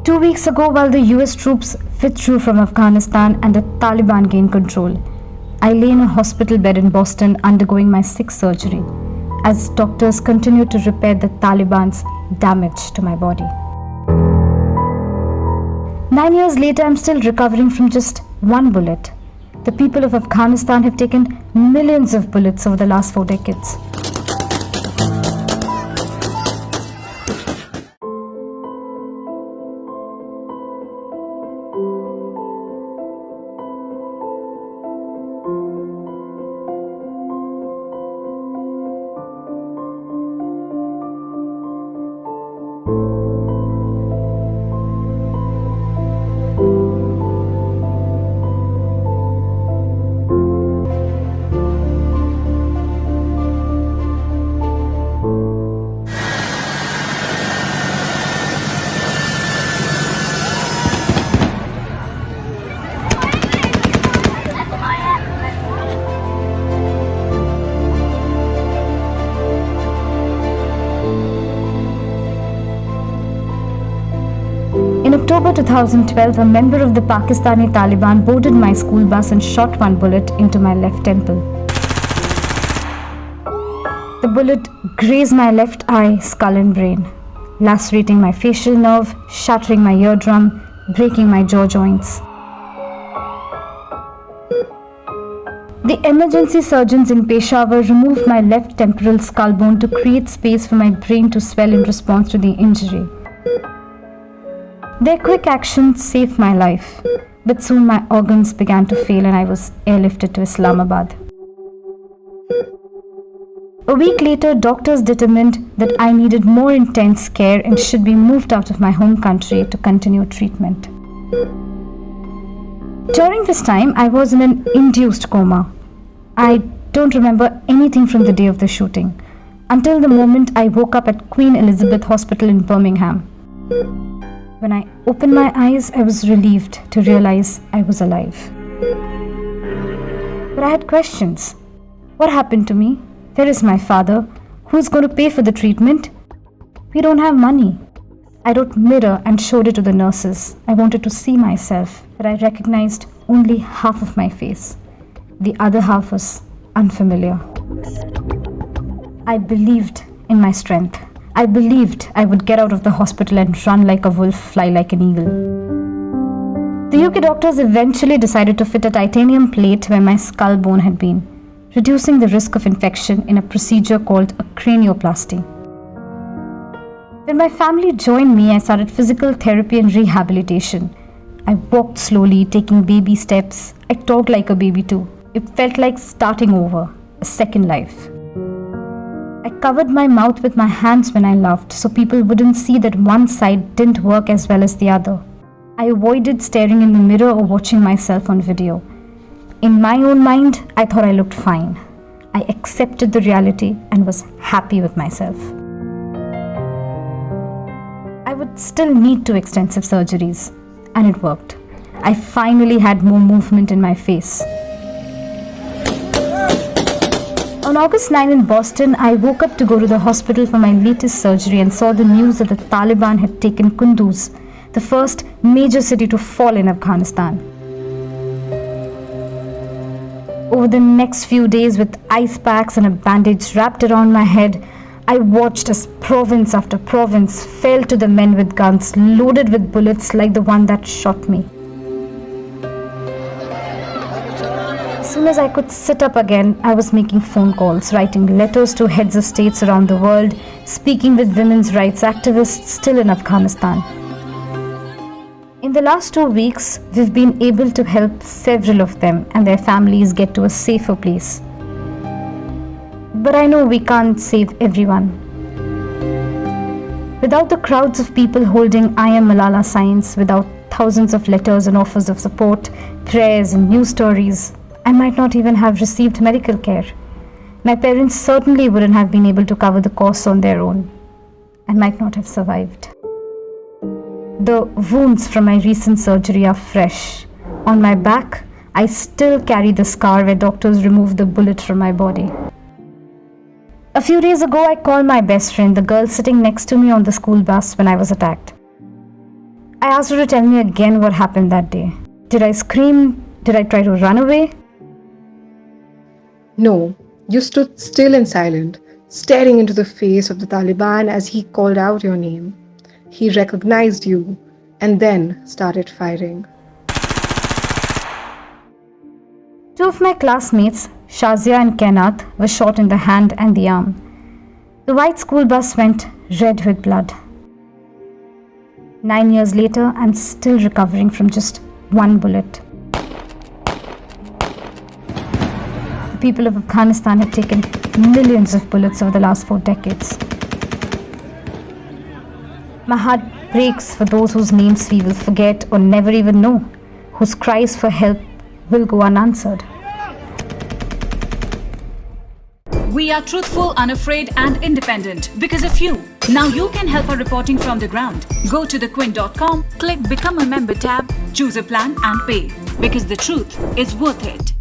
2 weeks ago, while the US troops withdrew from Afghanistan and the Taliban gained control, I lay in a hospital bed in Boston undergoing my 6th surgery as doctors continued to repair the Taliban's damage to my body. 9 years later, I'm still recovering from just one bullet. The people of Afghanistan have taken millions of bullets over the last 4 decades. In October 2012, a member of the Pakistani Taliban boarded my school bus and shot one bullet into my left temple. The bullet grazed my left eye, skull and brain, lacerating my facial nerve, shattering my eardrum, breaking my jaw joints. The emergency surgeons in Peshawar removed my left temporal skull bone to create space for my brain to swell in response to the injury. Their quick actions saved my life, but soon my organs began to fail and I was airlifted to Islamabad. A week later, doctors determined that I needed more intense care and should be moved out of my home country to continue treatment. During this time, I was in an induced coma. I don't remember anything from the day of the shooting, until the moment I woke up at Queen Elizabeth Hospital in Birmingham. When I opened my eyes, I was relieved to realize I was alive. But I had questions. What happened to me? Where is my father? Who's going to pay for the treatment? We don't have money. I wrote mirror and showed it to the nurses. I wanted to see myself, but I recognized only half of my face. The other half was unfamiliar. I believed in my strength. I believed I would get out of the hospital and run like a wolf, fly like an eagle. The UK doctors eventually decided to fit a titanium plate where my skull bone had been, reducing the risk of infection in a procedure called a cranioplasty. When my family joined me, I started physical therapy and rehabilitation. I walked slowly, taking baby steps. I talked like a baby too. It felt like starting over, a second life. I covered my mouth with my hands when I laughed so people wouldn't see that one side didn't work as well as the other. I avoided staring in the mirror or watching myself on video. In my own mind, I thought I looked fine. I accepted the reality and was happy with myself. I would still need 2 extensive surgeries, and it worked. I finally had more movement in my face. On August 9 in Boston, I woke up to go to the hospital for my latest surgery and saw the news that the Taliban had taken Kunduz, the first major city to fall in Afghanistan. Over the next few days, with ice packs and a bandage wrapped around my head, I watched as province after province fell to the men with guns loaded with bullets like the one that shot me. As soon as I could sit up again, I was making phone calls, writing letters to heads of states around the world, speaking with women's rights activists still in Afghanistan. In the last 2 weeks, we've been able to help several of them and their families get to a safer place. But I know we can't save everyone. Without the crowds of people holding I Am Malala signs, without thousands of letters and offers of support, prayers and news stories, I might not even have received medical care. My parents certainly wouldn't have been able to cover the costs on their own. I might not have survived. The wounds from my recent surgery are fresh. On my back, I still carry the scar where doctors removed the bullet from my body. A few days ago, I called my best friend, the girl sitting next to me on the school bus when I was attacked. I asked her to tell me again what happened that day. Did I scream? Did I try to run away? No, you stood still and silent, staring into the face of the Taliban as he called out your name. He recognized you and then started firing. Two of my classmates, Shazia and Kenath, were shot in the hand and the arm. The white school bus went red with blood. 9 years later, I'm still recovering from just one bullet. The people of Afghanistan have taken millions of bullets over the last 4 decades. My heart breaks for those whose names we will forget or never even know, whose cries for help will go unanswered. We are truthful, unafraid and independent because of you. Now you can help our reporting from the ground. Go to thequint.com, click Become a Member tab, choose a plan and pay. Because the truth is worth it.